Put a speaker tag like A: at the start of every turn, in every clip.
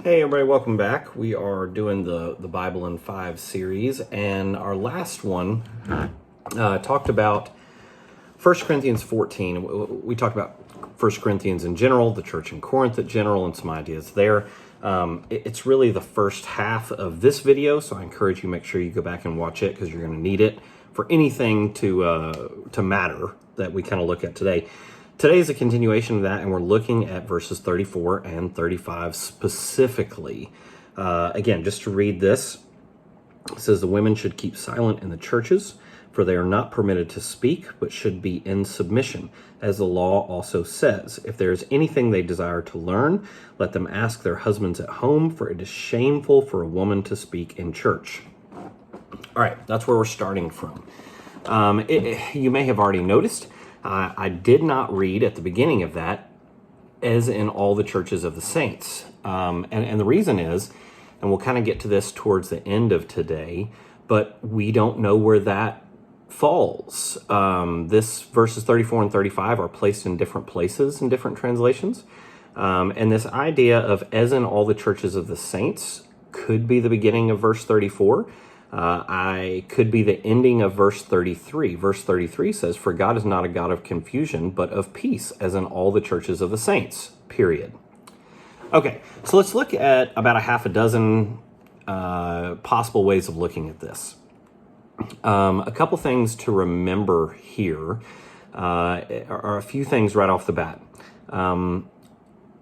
A: Hey everybody, welcome back. We are doing the Bible in 5 series, and our last one talked about 1 Corinthians 14. We talked about 1 Corinthians in general, the church in Corinth in general, and some ideas there. It's really the first half of this video, so I encourage you to make sure you go back and watch it because you're going to need it for anything to matter that we kind of look at today. Today is a continuation of that, and we're looking at verses 34 and 35 specifically. Again, just to read this, it says, "The women should keep silent in the churches, for they are not permitted to speak, but should be in submission, as the law also says. If there is anything they desire to learn, let them ask their husbands at home, for it is shameful for a woman to speak in church." All right, that's where we're starting from. You may have already noticed, I did not read at the beginning of that, as in all the churches of the saints. And the reason is, and we'll kind of get to this towards the end of today, but we don't know where that falls. This verses 34 and 35 are placed in different places in different translations. And this idea of as in all the churches of the saints could be the beginning of verse 34. I could be the ending of verse 33. Verse 33 says, "For God is not a God of confusion, but of peace, as in all the churches of the saints," period. Okay, so let's look at about a half a dozen possible ways of looking at this. A couple things to remember here are a few things right off the bat.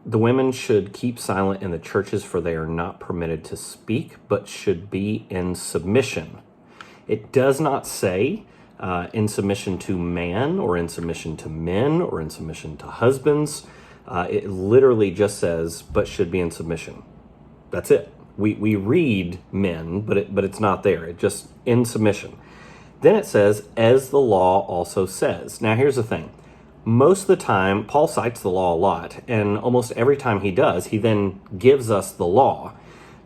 A: The women should keep silent in the churches, for they are not permitted to speak, but should be in submission. It does not say in submission to man, or in submission to men, or in submission to husbands. It literally just says, but should be in submission. That's it. We read men, but it's not there. It just in submission. Then it says, as the law also says. Now here's the thing. Most of the time, Paul cites the law a lot, and almost every time he does, he then gives us the law.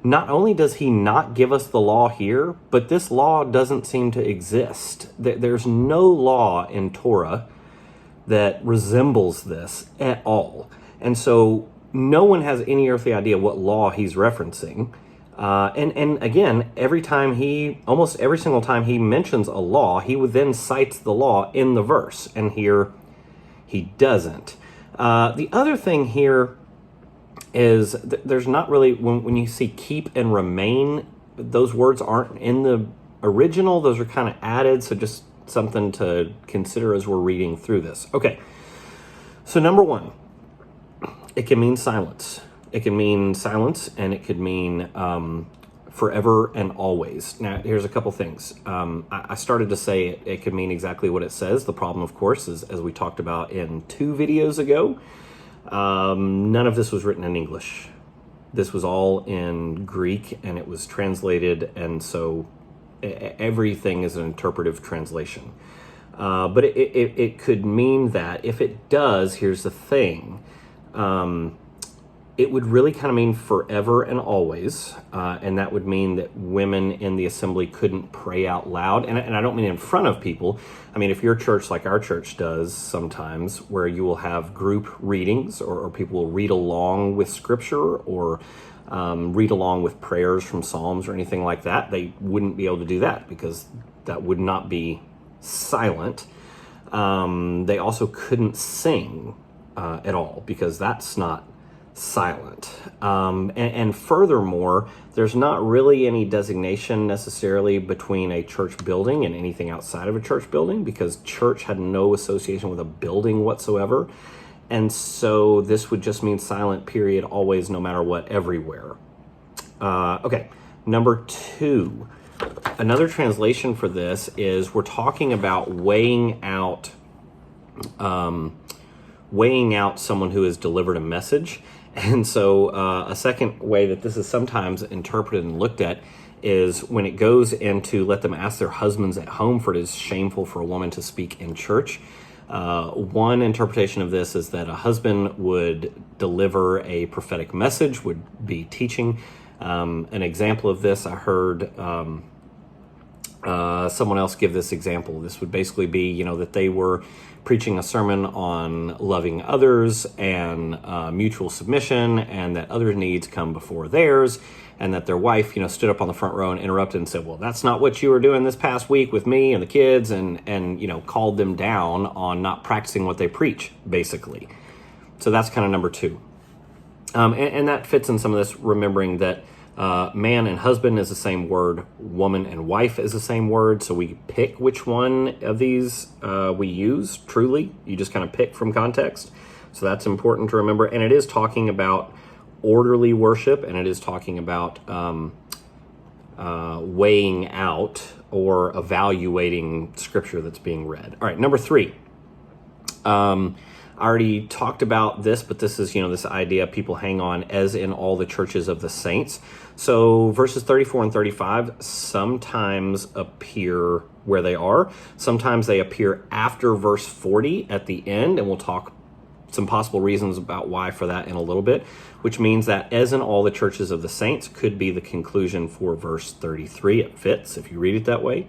A: Not only does he not give us the law here, but this law doesn't seem to exist. There's no law in Torah that resembles this at all. And so no one has any earthly idea what law he's referencing. And again, almost every single time he mentions a law, he would then cite the law in the verse. And here he doesn't. The other thing here is there's not really, when you see keep and remain, those words aren't in the original. Those are kind of added. So just something to consider as we're reading through this. Okay. So number one, it can mean silence. It can mean silence, and it could mean forever and always. Now, here's a couple things. I started to say it could mean exactly what it says. The problem, of course, is, as we talked about in 2 videos ago, none of this was written in English. This was all in Greek, and it was translated, and so everything is an interpretive translation. But it could mean that. If it does, here's the thing. It would really kind of mean forever and always, and that would mean that women in the assembly couldn't pray out loud. And I don't mean in front of people. I mean, if your church, like our church does sometimes, where you will have group readings, or people will read along with scripture, or read along with prayers from Psalms or anything like that, they wouldn't be able to do that because that would not be silent. They also couldn't sing at all because that's not silent. And furthermore, there's not really any designation necessarily between a church building and anything outside of a church building, because church had no association with a building whatsoever. And so this would just mean silent, period, always, no matter what, everywhere. Okay, number 2. Another translation for this is we're talking about weighing out someone who has delivered a message. And so a second way that this is sometimes interpreted and looked at is when it goes into let them ask their husbands at home, for it is shameful for a woman to speak in church. One interpretation of this is that a husband would deliver a prophetic message, would be teaching. An example of this I heard Someone else give this example. This would basically be, that they were preaching a sermon on loving others and mutual submission, and that other needs come before theirs, and that their wife, stood up on the front row and interrupted and said, well, that's not what you were doing this past week with me and the kids, and called them down on not practicing what they preach, basically. So that's kind of number two. And that fits in some of this, remembering that man and husband is the same word, woman and wife is the same word, so we pick which one of these we use, truly. You just kind of pick from context. So that's important to remember. And it is talking about orderly worship, and it is talking about weighing out or evaluating scripture that's being read. All right, number three. I already talked about this, but this is, this idea people hang on, as in all the churches of the saints. So verses 34 and 35 sometimes appear where they are. Sometimes they appear after verse 40 at the end, and we'll talk some possible reasons about why for that in a little bit, which means that as in all the churches of the saints could be the conclusion for verse 33. It fits if you read it that way.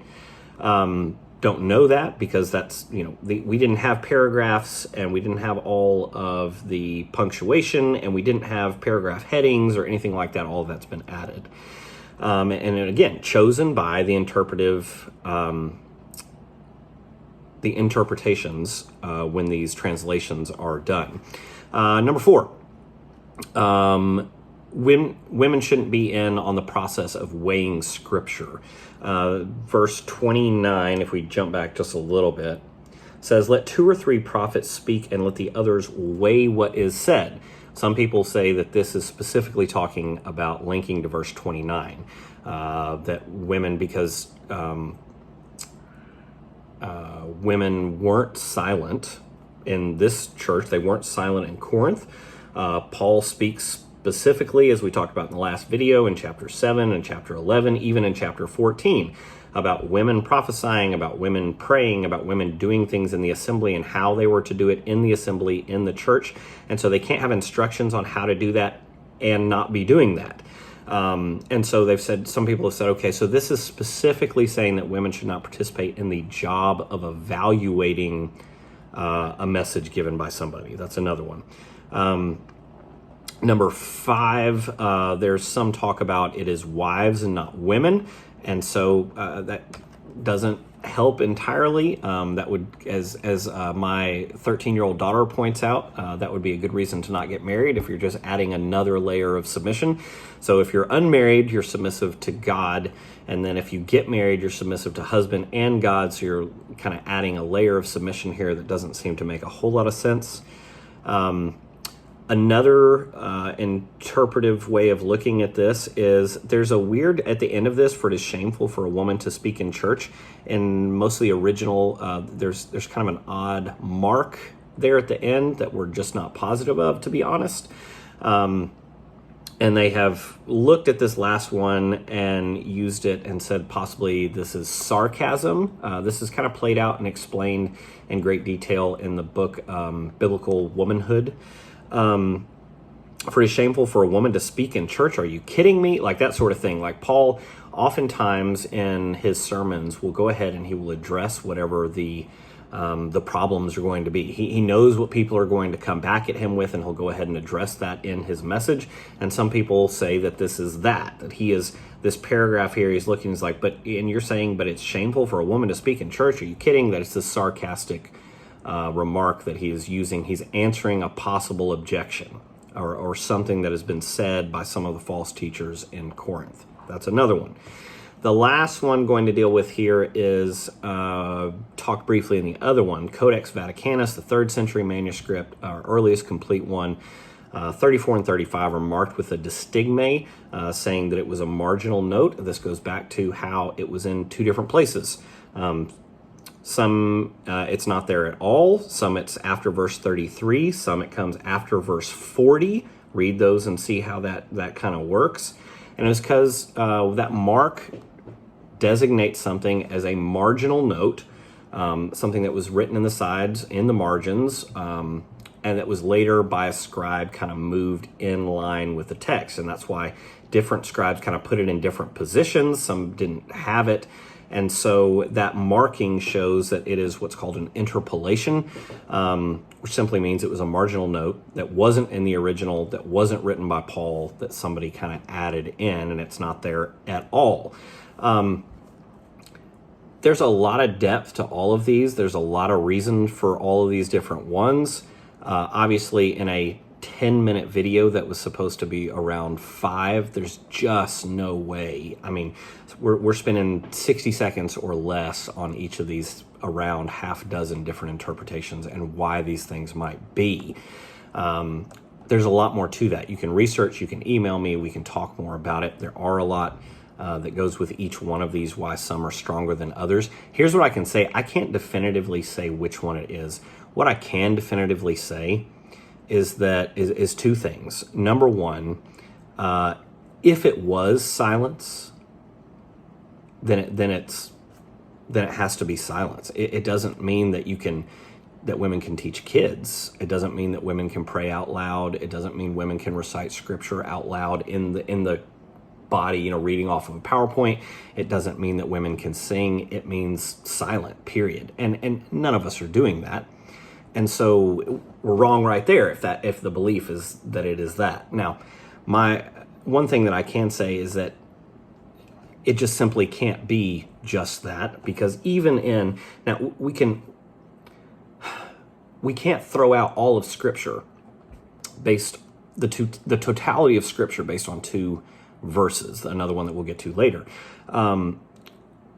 A: Don't know that because that's, we didn't have paragraphs, and we didn't have all of the punctuation, and we didn't have paragraph headings or anything like that. All of that's been added. And again, chosen by the interpretations when these translations are done. Number four, women shouldn't be in on the process of weighing scripture. Verse 29, if we jump back just a little bit, says, let 2 or 3 prophets speak, and let the others weigh what is said. Some people say that this is specifically talking about linking to verse 29, that women, because women weren't silent in this church, they weren't silent in Corinth. Paul speaks specifically, as we talked about in the last video, in chapter 7 and chapter 11, even in chapter 14, about women prophesying, about women praying, about women doing things in the assembly and how they were to do it in the assembly, in the church. And so they can't have instructions on how to do that and not be doing that. And so some people have said, okay, so this is specifically saying that women should not participate in the job of evaluating a message given by somebody. That's another one. Number 5, there's some talk about it is wives and not women. And so that doesn't help entirely. That would, as my 13-year-old daughter points out, that would be a good reason to not get married if you're just adding another layer of submission. So if you're unmarried, you're submissive to God. And then if you get married, you're submissive to husband and God. So you're kind of adding a layer of submission here that doesn't seem to make a whole lot of sense. Another interpretive way of looking at this is there's a weird at the end of this, for it is shameful for a woman to speak in church. In most of the original, there's kind of an odd mark there at the end that we're just not positive of, to be honest. And they have looked at this last one and used it and said possibly this is sarcasm. This is kind of played out and explained in great detail in the book Biblical Womanhood. For it is shameful for a woman to speak in church. Are you kidding me? Like that sort of thing. Like Paul oftentimes in his sermons will go ahead and he will address whatever the problems are going to be. He knows what people are going to come back at him with, and he'll go ahead and address that in his message. And some people say that this is that he is this paragraph here. He's looking, he's like, and you're saying, but it's shameful for a woman to speak in church. Are you kidding? That it's this sarcastic remark that he is using. He's answering a possible objection or something that has been said by some of the false teachers in Corinth. That's another one. The last one going to deal with here is talk briefly in the other one, Codex Vaticanus, the 3rd century manuscript, our earliest complete one. 34 and 35 are marked with a distigme, saying that it was a marginal note. This goes back to how it was in 2 different places. Some it's not there at all. Some it's after verse 33. Some it comes after verse 40. Read those and see how that kind of works. And it's because that mark designates something as a marginal note, something that was written in the sides, in the margins, and that was later by a scribe kind of moved in line with the text. And that's why different scribes kind of put it in different positions. Some didn't have it. And so that marking shows that it is what's called an interpolation, which simply means it was a marginal note that wasn't in the original, that wasn't written by Paul, that somebody kind of added in, and it's not there at all. There's a lot of depth to all of these. There's a lot of reason for all of these different ones. Obviously, in a 10-minute video that was supposed to be around 5, there's just no way. I mean, we're spending 60 seconds or less on each of these around half dozen different interpretations and why these things might be. There's a lot more to that. You can research, you can email me, we can talk more about it. There are a lot that goes with each one of these, why some are stronger than others. Here's what I can say. I can't definitively say which one it is. What I can definitively say is that is two things. Number one, if it was silence, then it has to be silence. It doesn't mean that that women can teach kids. It doesn't mean that women can pray out loud. It doesn't mean women can recite scripture out loud in the body, reading off of a PowerPoint. It doesn't mean that women can sing. It means silent, period. And none of us are doing that. And so we're wrong right there if the belief is that it is that. Now, my one thing that I can say is that it just simply can't be just that, because we can't throw out all of Scripture based the totality of Scripture based on 2 verses. Another one that we'll get to later.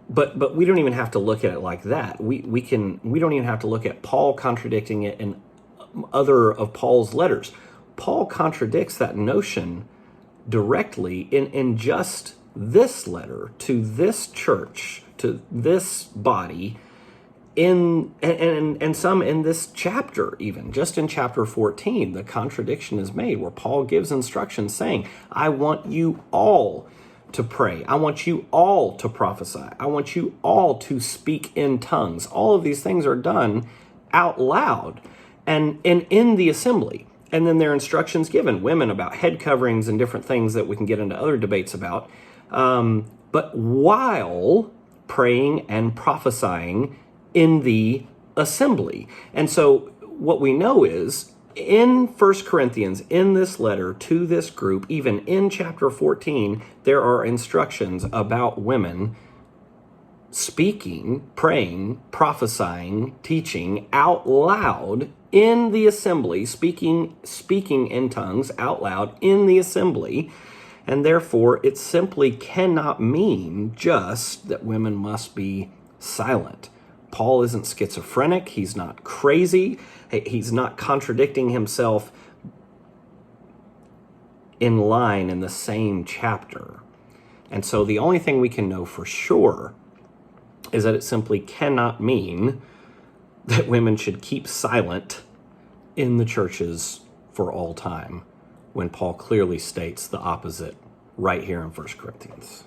A: But we don't even have to look at it like that. We don't even have to look at Paul contradicting it in other of Paul's letters. Paul contradicts that notion directly in just this letter to this church, to this body, and some in this chapter, even just in chapter 14, the contradiction is made where Paul gives instructions saying, I want you all to pray. I want you all to prophesy. I want you all to speak in tongues. All of these things are done out loud and in the assembly. And then there are instructions given women about head coverings and different things that we can get into other debates about. But while praying and prophesying in the assembly. And so what we know is in 1 Corinthians, in this letter to this group, even in chapter 14, there are instructions about women speaking, praying, prophesying, teaching out loud in the assembly, speaking in tongues out loud in the assembly. And therefore, it simply cannot mean just that women must be silent. Paul isn't schizophrenic. He's not crazy. He's not contradicting himself in line in the same chapter. And so the only thing we can know for sure is that it simply cannot mean that women should keep silent in the churches for all time, when Paul clearly states the opposite right here in 1 Corinthians.